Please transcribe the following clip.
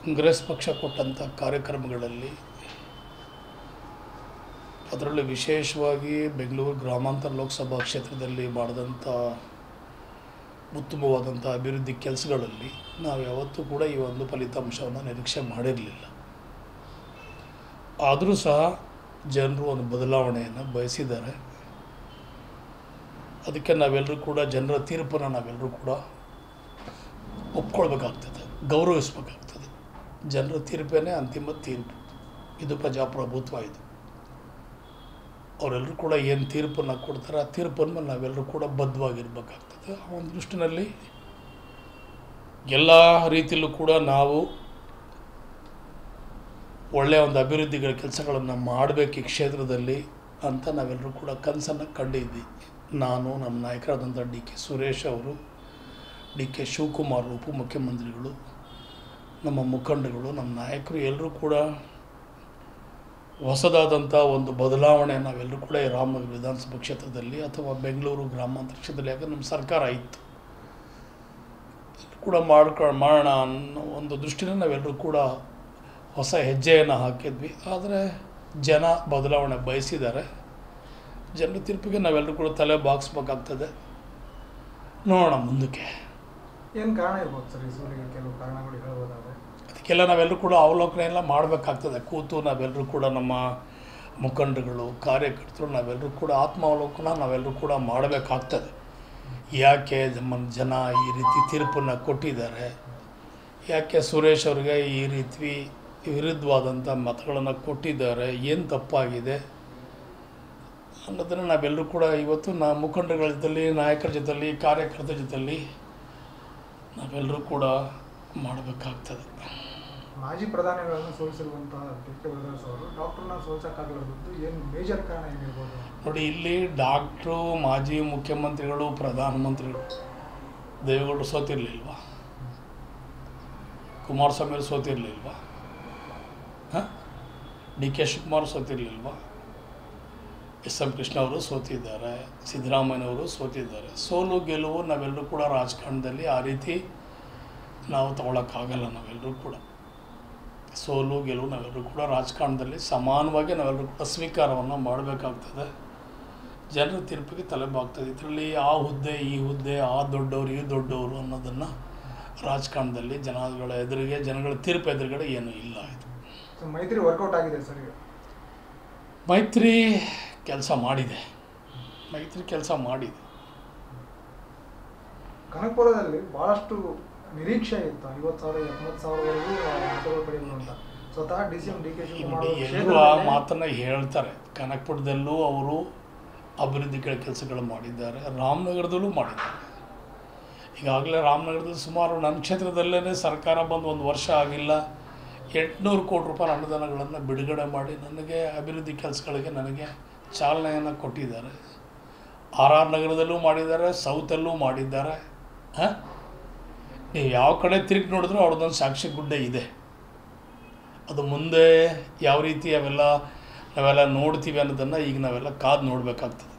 ಕಾಂಗ್ರೆಸ್ ಪಕ್ಷ ಕೊಟ್ಟಂಥ ಕಾರ್ಯಕ್ರಮಗಳಲ್ಲಿ ಅದರಲ್ಲಿ ವಿಶೇಷವಾಗಿ ಬೆಂಗಳೂರು ಗ್ರಾಮಾಂತರ ಲೋಕಸಭಾ ಕ್ಷೇತ್ರದಲ್ಲಿ ಮಾಡಿದಂಥ ಉತ್ತಮವಾದಂಥ ಅಭಿವೃದ್ಧಿ ಕೆಲಸಗಳಲ್ಲಿ ನಾವು ಯಾವತ್ತೂ ಕೂಡ ಈ ಒಂದು ಫಲಿತಾಂಶವನ್ನು ನಿರೀಕ್ಷೆ ಮಾಡಿರಲಿಲ್ಲ. ಆದರೂ ಸಹ ಜನರು ಒಂದು ಬದಲಾವಣೆಯನ್ನು ಬಯಸಿದ್ದಾರೆ. ಅದಕ್ಕೆ ನಾವೆಲ್ಲರೂ ಕೂಡ ಜನರ ತೀರ್ಪನ್ನು ನಾವೆಲ್ಲರೂ ಕೂಡ ಒಪ್ಕೊಳ್ಬೇಕಾಗ್ತದೆ, ಗೌರವಿಸಬೇಕಾಗ್ತದೆ. ಜನರ ತೀರ್ಪೇ ಅಂತಿಮ ತೀರ್ಪು. ಇದು ಪ್ರಜಾಪ್ರಭುತ್ವ. ಇದು ಅವರೆಲ್ಲರೂ ಕೂಡ ಏನು ತೀರ್ಪನ್ನು ಕೊಡ್ತಾರೆ ಆ ತೀರ್ಪನ್ನು ನಾವೆಲ್ಲರೂ ಕೂಡ ಬದ್ಧವಾಗಿರ್ಬೇಕಾಗ್ತದೆ. ಆ ಒಂದು ದೃಷ್ಟಿನಲ್ಲಿ ಎಲ್ಲ ರೀತಿಯಲ್ಲೂ ಕೂಡ ನಾವು ಒಳ್ಳೆಯ ಒಂದು ಅಭಿವೃದ್ಧಿಗಳ ಕೆಲಸಗಳನ್ನು ಮಾಡಬೇಕು ಈ ಕ್ಷೇತ್ರದಲ್ಲಿ ಅಂತ ನಾವೆಲ್ಲರೂ ಕೂಡ ಕನಸನ್ನು ಕಂಡಿದ್ವಿ. ನಾನು, ನಮ್ಮ ನಾಯಕರಾದಂಥ ಡಿ ಕೆ ಸುರೇಶ್ ಅವರು, ಡಿ ಕೆ ಶಿವಕುಮಾರ್ ಉಪಮುಖ್ಯಮಂತ್ರಿಗಳು, ನಮ್ಮ ಮುಖಂಡಗಳು, ನಮ್ಮ ನಾಯಕರು ಎಲ್ಲರೂ ಕೂಡ ಹೊಸದಾದಂಥ ಒಂದು ಬದಲಾವಣೆ ನಾವೆಲ್ಲರೂ ಕೂಡ ಈ ರಾಮನಗರ ವಿಧಾನಸಭಾ ಕ್ಷೇತ್ರದಲ್ಲಿ ಅಥವಾ ಬೆಂಗಳೂರು ಗ್ರಾಮಾಂತರ ಕ್ಷೇತ್ರದಲ್ಲಿ, ಯಾಕಂದ್ರೆ ನಮ್ಮ ಸರ್ಕಾರ ಇತ್ತು, ಕೂಡ ಮಾಡೋಣ ಅನ್ನೋ ಒಂದು ದೃಷ್ಟಿನ ನಾವೆಲ್ಲರೂ ಕೂಡ ಹೊಸ ಹೆಜ್ಜೆಯನ್ನು ಹಾಕಿದ್ವಿ. ಆದರೆ ಜನ ಬದಲಾವಣೆ ಬಯಸಿದ್ದಾರೆ. ಜನರ ತೀರ್ಪಿಗೆ ನಾವೆಲ್ಲರೂ ಕೂಡ ತಲೆ ಬಾಗಿಸ್ಬೇಕಾಗ್ತದೆ. ನೋಡೋಣ ಮುಂದಕ್ಕೆ ಏನು ಕಾರಣ ಇರ್ಬೋದು ಸರ್? ಈ ಸೋಲಿಗೆ ಕೆಲವು ಕಾರಣಗಳು ಹೇಳ್ಬೋದಾದರೆ ಅದಕ್ಕೆಲ್ಲ ನಾವೆಲ್ಲರೂ ಕೂಡ ಅವಲೋಕನೆ ಎಲ್ಲ ಮಾಡಬೇಕಾಗ್ತದೆ. ಕೂತು ನಾವೆಲ್ಲರೂ ಕೂಡ ನಮ್ಮ ಮುಖಂಡರುಗಳು, ಕಾರ್ಯಕರ್ತರು ನಾವೆಲ್ಲರೂ ಕೂಡ ಆತ್ಮಾವಲೋಕನ ನಾವೆಲ್ಲರೂ ಕೂಡ ಮಾಡಬೇಕಾಗ್ತದೆ. ಯಾಕೆ ನಮ್ಮ ಜನ ಈ ರೀತಿ ತೀರ್ಪನ್ನು ಕೊಟ್ಟಿದ್ದಾರೆ, ಯಾಕೆ ಸುರೇಶ್ ಅವ್ರಿಗೆ ಈ ರೀತಿ ವಿರುದ್ಧವಾದಂಥ ಮತಗಳನ್ನು ಕೊಟ್ಟಿದ್ದಾರೆ, ಏನು ತಪ್ಪಾಗಿದೆ ಅನ್ನೋದನ್ನು ನಾವೆಲ್ಲರೂ ಕೂಡ ಇವತ್ತು ಮುಖಂಡಗಳ ಜೊತೆಲಿ, ನಾಯಕರ ಜೊತೆಲಿ, ಕಾರ್ಯಕರ್ತರ ಜೊತೆಲಿ ನಾವೆಲ್ಲರೂ ಕೂಡ ಮಾಡಬೇಕಾಗ್ತದೆ. ಮಾಜಿ ಪ್ರಧಾನಿಗಳನ್ನು ಸೋಲಿಸಿರುವಂತಹ ದೇವೇಗೌಡರು ಅವರು ಡಾಕ್ಟರ್ನ ಸೋಲಿಸೋಕ್ಕಾಗಲಾರದ್ದು ಏನು ಮೇಜರ್ ಕಾರಣ ಏನಿರ್ಬೋದು? ನೋಡಿ, ಇಲ್ಲಿ ಡಾಕ್ಟ್ರು, ಮಾಜಿ ಮುಖ್ಯಮಂತ್ರಿಗಳು, ಪ್ರಧಾನಮಂತ್ರಿಗಳು ದೇವೇಗೌಡರು ಸೋತಿರಲಿಲ್ವಾ? ಕುಮಾರಸ್ವಾಮಿ ಸೋತಿರಲಿಲ್ವಾ? ಡಿ ಕೆ ಶಿವಕುಮಾರ್ ಸೋತಿರಲಿಲ್ವಾ? ಎಸ್ ಎಂ ಕೃಷ್ಣ ಅವರು ಸೋತಿದ್ದಾರೆ, ಸಿದ್ದರಾಮಯ್ಯನವರು ಸೋತಿದ್ದಾರೆ. ಸೋಲು ಗೆಲುವು ನಾವೆಲ್ಲರೂ ಕೂಡ ರಾಜಕಾರಣದಲ್ಲಿ ಆ ರೀತಿ ನಾವು ತಗೊಳ್ಳೋಕ್ಕಾಗಲ್ಲ. ನಾವೆಲ್ಲರೂ ಕೂಡ ಸೋಲು ಗೆಲುವು ನಾವೆಲ್ಲರೂ ಕೂಡ ರಾಜಕಾರಣದಲ್ಲಿ ಸಮಾನವಾಗಿ ನಾವೆಲ್ಲರೂ ಕೂಡ ಸ್ವೀಕಾರವನ್ನು ಮಾಡಬೇಕಾಗ್ತದೆ. ಜನರ ತೀರ್ಪಿಗೆ ತಲೆಬಾಗ್ತದೆ. ಇದರಲ್ಲಿ ಆ ಹುದ್ದೆ ಈ ಹುದ್ದೆ, ಆ ದೊಡ್ಡವರು ಈ ದೊಡ್ಡವರು ಅನ್ನೋದನ್ನು ರಾಜಕಾರಣದಲ್ಲಿ ಜನಗಳ ಎದುರಿಗೆ, ಜನಗಳ ತೀರ್ಪು ಎದುರುಗಡೆ ಏನೂ ಇಲ್ಲ. ಇದು ಮೈತ್ರಿ ವರ್ಕೌಟ್ ಆಗಿದೆ ಸರ್. ಮೈತ್ರಿ ಕೆಲಸ ಮಾಡಿದೆ. ಕನಕಪುರದಲ್ಲಿ ಭಾಳಷ್ಟು ನಿರೀಕ್ಷೆ ಇತ್ತು. 50,000 70,000ವರೆಗೂ ಮತಗಳು ಪಡೆಯಲು ಅಂತ ಸ್ವತಃ ಡಿ.ಸಿ.ಎಂ. ಡಿ ಕೆ ಶಿವಕುಮಾರ್ ಎಲ್ಲರೂ ಆ ಮಾತನ್ನು ಹೇಳ್ತಾರೆ. ಕನಕಪುರದಲ್ಲೂ ಅವರು ಅಭಿವೃದ್ಧಿಗಳ ಕೆಲಸಗಳು ಮಾಡಿದ್ದಾರೆ, ರಾಮನಗರದಲ್ಲೂ ಮಾಡಿದ್ದಾರೆ. ಈಗಾಗಲೇ ರಾಮನಗರದಲ್ಲಿ ಸುಮಾರು ನನ್ನ ಕ್ಷೇತ್ರದಲ್ಲೇ ಸರ್ಕಾರ ಬಂದು 1 ವರ್ಷ ಆಗಿಲ್ಲ, 800 ಕೋಟಿ ರೂಪಾಯಿ ಅನುದಾನಗಳನ್ನು ಬಿಡುಗಡೆ ಮಾಡಿ ನನಗೆ ಅಭಿವೃದ್ಧಿ ಕೆಲಸಗಳಿಗೆ ನನಗೆ ಚಾಲನೆಯನ್ನು ಕೊಟ್ಟಿದ್ದಾರೆ. ಆರ್ ನಗರದಲ್ಲೂ ಮಾಡಿದ್ದಾರೆ, ಸೌತಲ್ಲೂ ಮಾಡಿದ್ದಾರೆ. ನೀವು ಯಾವ ಕಡೆ ತಿರುಗಿ ನೋಡಿದ್ರೂ ಅವ್ರದ್ದೊಂದು ಸಾಕ್ಷಿ ಗುಡ್ಡೆ ಇದೆ. ಅದು ಮುಂದೆ ಯಾವ ರೀತಿ ನಾವೆಲ್ಲ ನೋಡ್ತೀವಿ ಅನ್ನೋದನ್ನು ಈಗ ನಾವೆಲ್ಲ ಕಾದು ನೋಡಬೇಕಾಗ್ತದೆ.